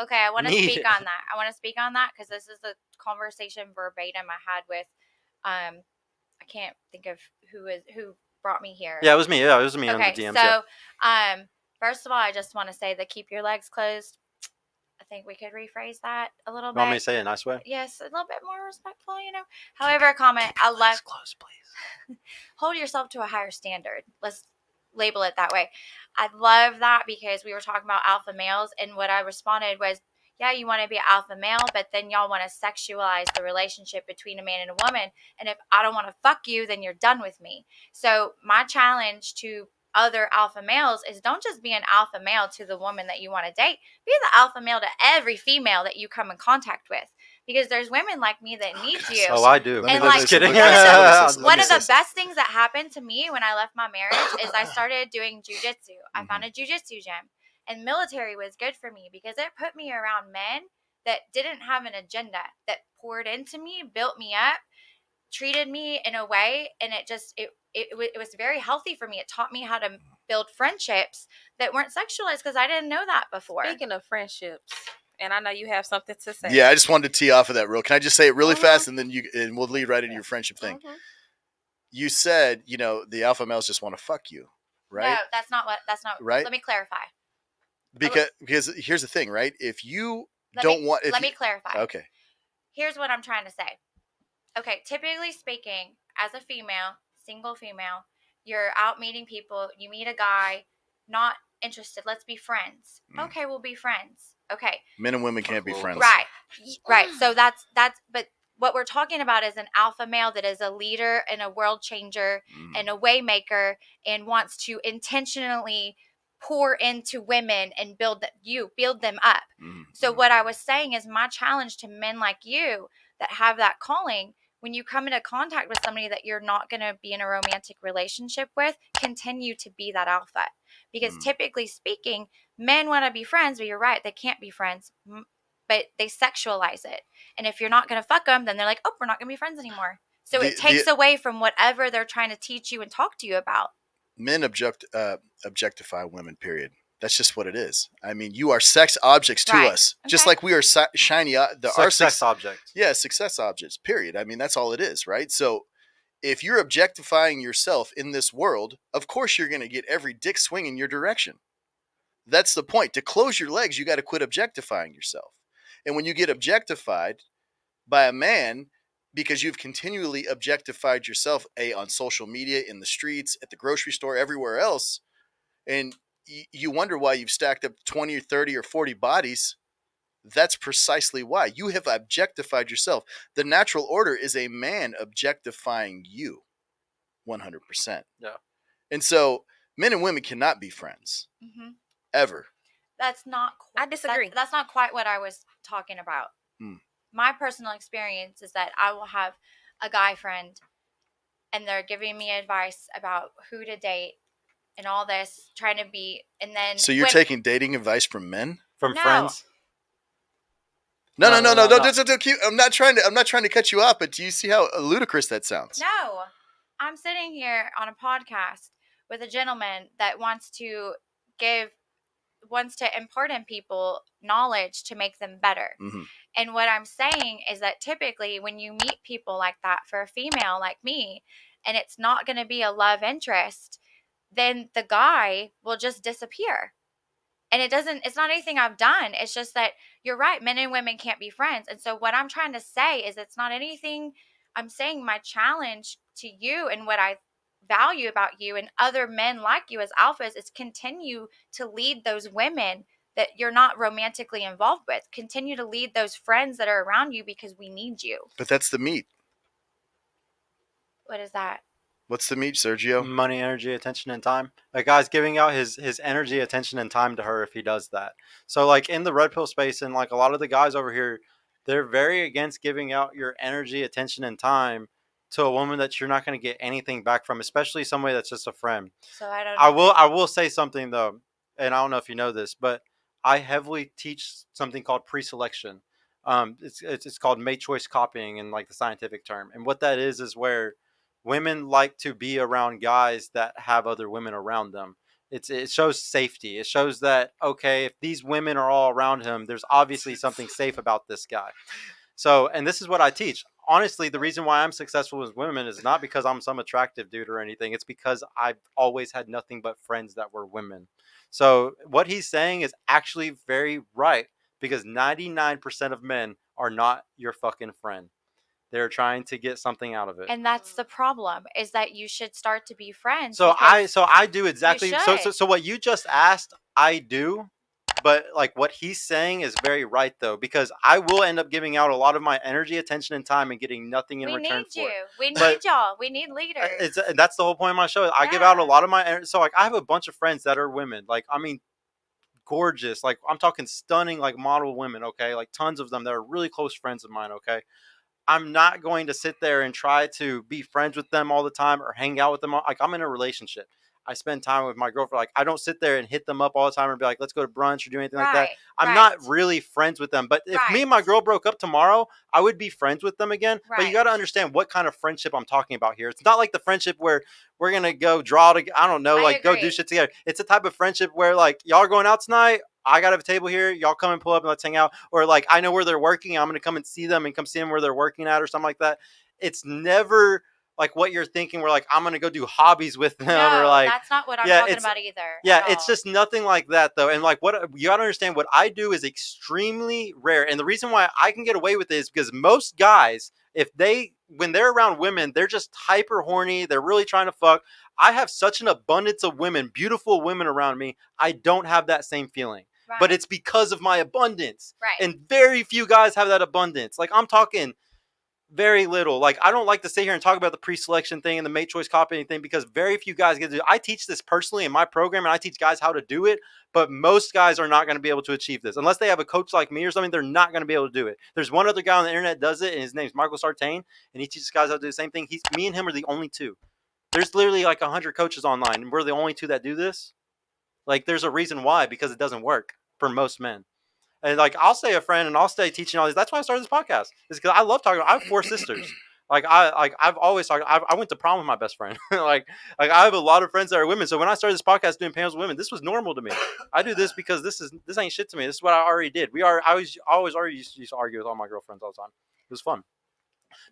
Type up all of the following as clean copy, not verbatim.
Okay, I want to speak on that. I want to speak on that because this is the conversation verbatim I had with, I can't think of who brought me here. Yeah, it was me. Yeah, it was me on the Okay, DMs. so, first of all, I just want to say that keep your legs closed. I think we could rephrase that a little bit. Want me to say it a nice way? Yes, a little bit more respectful, However, comment, I love. Close, please. Hold yourself to a higher standard. Let's label it that way. I love that because we were talking about alpha males, and what I responded was, yeah, you want to be an alpha male, but then y'all want to sexualize the relationship between a man and a woman. And if I don't want to fuck you, then you're done with me. So my challenge to other alpha males is don't just be an alpha male to the woman that you want to date. Be the alpha male to every female that you come in contact with. Because there's women like me that need you. Oh, I do. And just kidding. One of the best things that happened to me when I left my marriage is I started doing jujitsu. I found a jujitsu gym. And military was good for me because it put me around men that didn't have an agenda, that poured into me, built me up, treated me in a way, and it was very healthy for me. It taught me how to build friendships that weren't sexualized because I didn't know that before. Speaking of friendships, and I know you have something to say. Yeah, I just wanted to tee off of that real. Can I just say it really fast, and then we'll lead right into your friendship thing. You said, the alpha males just want to fuck you, right? No, that's not right. Let me clarify. Because here's the thing, right? If you let me clarify. Okay. Here's what I'm trying to say. Okay, typically speaking, as a female, single female, you're out meeting people, you meet a guy, not interested, let's be friends. Okay, we'll be friends. Okay. Men and women can't be friends. Right. So that's but what we're talking about is an alpha male that is a leader and a world changer and a way maker and wants to intentionally pour into women and build them up. So what I was saying is my challenge to men like you that have that calling, when you come into contact with somebody that you're not going to be in a romantic relationship with, continue to be that alpha. Because typically speaking, men want to be friends, but you're right, they can't be friends, but they sexualize it. And if you're not going to fuck them, then they're like, oh, we're not going to be friends anymore. So it takes away from whatever they're trying to teach you and talk to you about. Men objectify women, period. That's just what it is. I mean, you are sex objects to us, just like we are shiny. Success objects. Yeah, success objects, period. I mean, that's all it is, right? So if you're objectifying yourself in this world, of course you're going to get every dick swing in your direction. That's the point. To close your legs, you got to quit objectifying yourself. And when you get objectified by a man, because you've continually objectified yourself, on social media, in the streets, at the grocery store, everywhere else, and you wonder why you've stacked up 20 or 30 or 40 bodies, that's precisely why. You have objectified yourself. The natural order is a man objectifying you 100%. Yeah. And so men and women cannot be friends. Ever. That's not. I disagree. That's not quite what I was talking about. My personal experience is that I will have a guy friend and they're giving me advice about who to date and all this, trying to be, and then. So you're taking dating advice from men? From friends? No. I'm not trying to cut you off, but do you see how ludicrous that sounds? No. I'm sitting here on a podcast with a gentleman that wants to impart in people knowledge to make them better. And what I'm saying is that typically when you meet people like that, for a female like me, and it's not going to be a love interest, then the guy will just disappear. And it's not anything I've done. It's just that you're right. Men and women can't be friends. And so what I'm trying to say is it's not anything. I'm saying my challenge to you and what I value about you and other men like you as alphas is continue to lead those women that you're not romantically involved with. Continue to lead those friends that are around you because we need you. But that's the meat. What is that? What's the meat, Sergio? Money, energy, attention, and time. A guy's giving out his energy, attention, and time to her if he does that. So like in the red pill space and like a lot of the guys over here, they're very against giving out your energy, attention, and time to a woman that you're not going to get anything back from, especially somebody that's just a friend. So I don't know. I will say something though, and I don't know if you know this, but I heavily teach something called pre-selection. It's called mate choice copying in like the scientific term. And what that is where women like to be around guys that have other women around them. It shows safety. It shows that, okay, if these women are all around him, there's obviously something safe about this guy. So, and this is what I teach. Honestly, the reason why I'm successful with women is not because I'm some attractive dude or anything. It's because I've always had nothing but friends that were women. So what he's saying is actually very right, because 99% of men are not your fucking friend. They're trying to get something out of it. And that's the problem, is that you should start to be friends. So because I do exactly. So should. what you just asked, I do. But like what he's saying is very right though, because I will end up giving out a lot of my energy, attention, and time and getting nothing in we return need for you. it. We But- need y'all. We need leaders. That's the whole point of my show. I give out a Yeah. lot of my energy. So like I have a bunch of friends that are women. Like, I mean, gorgeous. Like, I'm talking stunning, like model women. Okay, like tons of them that are really close friends of mine. Okay. I'm not going to sit there and try to be friends with them all the time or hang out with them. Like, I'm in a relationship. I spend time with my girlfriend. Like, I don't sit there and hit them up all the time and be like, let's go to brunch or do anything like that. I'm not really friends with them. But if me and my girl broke up tomorrow, I would be friends with them again. But you got to understand what kind of friendship I'm talking about here. It's not like the friendship where we're going to go draw to, I don't know, like go do shit together. It's a type of friendship where like, y'all are going out tonight. I got a table here. Y'all come and pull up and let's hang out. Or like, I know where they're working. I'm going to come and see them and come see them where they're working at or something like that. It's never like what you're thinking. We're like, I'm going to go do hobbies with them. No, or like, that's not what I'm talking about either. Yeah, it's just nothing like that though. And like what you got to understand, what I do is extremely rare. And the reason why I can get away with it is because most guys, when they're around women, they're just hyper horny. They're really trying to fuck. I have such an abundance of women, beautiful women around me. I don't have that same feeling. Right. But it's because of my abundance. Right. And very few guys have that abundance. Like, I'm talking very little. Like, I don't like to sit here and talk about the pre-selection thing and the mate choice copying thing because very few guys get to do it. I teach this personally in my program and I teach guys how to do it, but most guys are not going to be able to achieve this. Unless they have a coach like me or something, they're not going to be able to do it. There's one other guy on the internet that does it, and his name's Michael Sartain, and he teaches guys how to do the same thing. Me and him are the only two. There's literally like 100 coaches online, and we're the only two that do this. Like, there's a reason why, because it doesn't work for most men. And like, I'll stay a friend and I'll stay teaching all these. That's why I started this podcast. Is because I love talking. I have 4 sisters. I've always talked. I went to prom with my best friend. like I have a lot of friends that are women. So when I started this podcast doing panels with women, this was normal to me. I do this because this ain't shit to me. This is what I already did. I always already used to argue with all my girlfriends all the time. It was fun.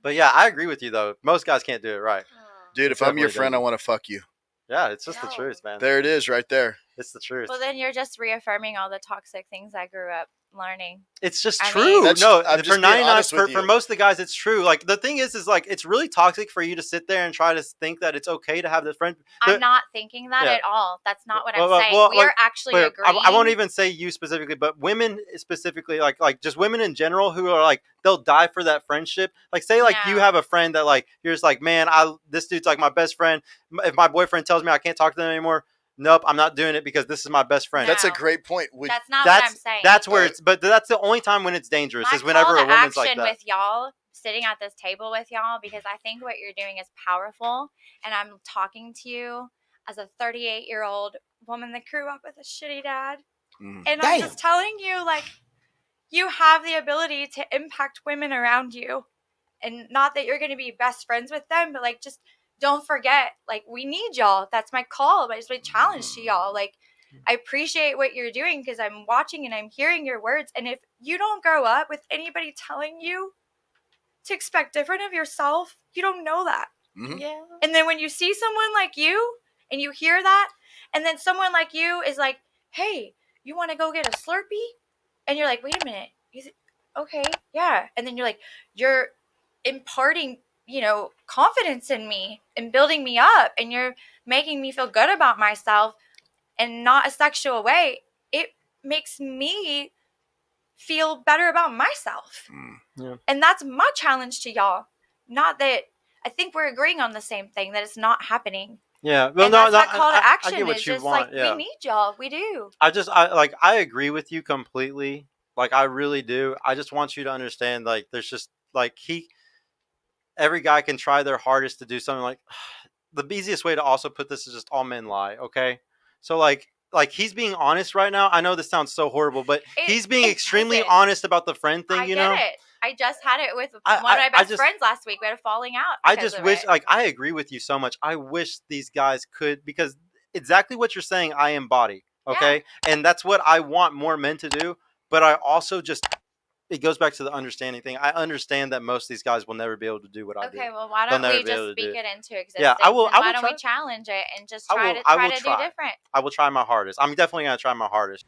But yeah, I agree with you though. Most guys can't do it right. Dude, if I'm your friend, I want to fuck you. Yeah, it's just the truth, man. There it is, right there. It's the truth. Well, then you're just reaffirming all the toxic things I grew up learning. It's just true. Mean, no, I'm for 99, for most of the guys, it's true. Like, the thing is like, it's really toxic for you to sit there and try to think that it's okay to have this friend. I'm not thinking that at all. That's not what I'm saying. We are actually agreeing. I won't even say you specifically, but women specifically, like just women in general who are like, they'll die for that friendship. Like, say like you have a friend that like, you're just like, man, this dude's like my best friend. If my boyfriend tells me I can't talk to them anymore, nope, I'm not doing it because this is my best friend. That's a great point. That's not what I'm saying. That's where but that's the only time when it's dangerous is whenever a woman's like that. My call to action with y'all, sitting at this table with y'all, because I think what you're doing is powerful, and I'm talking to you as a 38-year-old woman that grew up with a shitty dad, and I'm just telling you, like, you have the ability to impact women around you, and not that you're going to be best friends with them, but like, just don't forget, like, we need y'all. That's my call. It's my challenge to y'all. Like, I appreciate what you're doing because I'm watching and I'm hearing your words. And if you don't grow up with anybody telling you to expect different of yourself, you don't know that. Mm-hmm. Yeah. And then when you see someone like you and you hear that, and then someone like you is like, hey, you want to go get a Slurpee? And you're like, wait a minute. Okay, yeah. And then you're like, you're imparting, confidence in me and building me up, and you're making me feel good about myself, and not a sexual way. It makes me feel better about myself. Yeah. And that's my challenge to y'all. Not that I think we're agreeing on the same thing, that it's not happening. Yeah. Well, and no, that's my call to action. I get what is you just want. like, we need y'all. We do. I agree with you completely. Like, I really do. I just want you to understand, like, there's just like every guy can try their hardest to do something. Like, the easiest way to also put this is just all men lie. Okay. So like he's being honest right now. I know this sounds so horrible, but he's being extremely honest about the friend thing. I get it. I just had it with one of my best friends last week. We had a falling out. I just wish, like, I agree with you so much. I wish these guys could, because exactly what you're saying, I embody. Okay. And that's what I want more men to do. But I also just, it goes back to the understanding thing. I understand that most of these guys will never be able to do what I do. Okay, well, why They'll don't never we be able just to do speak it. it into existence? Yeah, I will. And I why will don't try. we challenge it and just I try will. to I try will to try. do different? I will try my hardest. I'm definitely gonna try my hardest.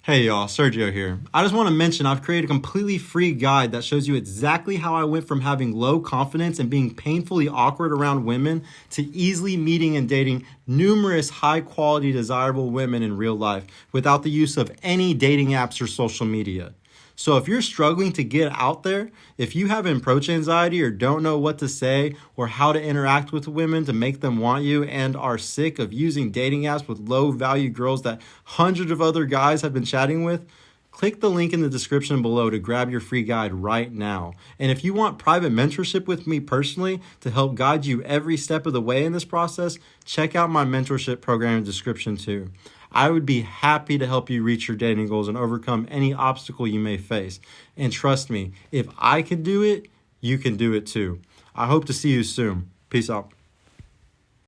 Hey y'all, Sergio here. I just want to mention I've created a completely free guide that shows you exactly how I went from having low confidence and being painfully awkward around women to easily meeting and dating numerous high quality desirable women in real life without the use of any dating apps or social media. So if you're struggling to get out there, if you have approach anxiety or don't know what to say or how to interact with women to make them want you and are sick of using dating apps with low value girls that hundreds of other guys have been chatting with, click the link in the description below to grab your free guide right now. And if you want private mentorship with me personally to help guide you every step of the way in this process, check out my mentorship program in the description too. I would be happy to help you reach your dating goals and overcome any obstacle you may face. And trust me, if I can do it, you can do it too. I hope to see you soon. Peace out.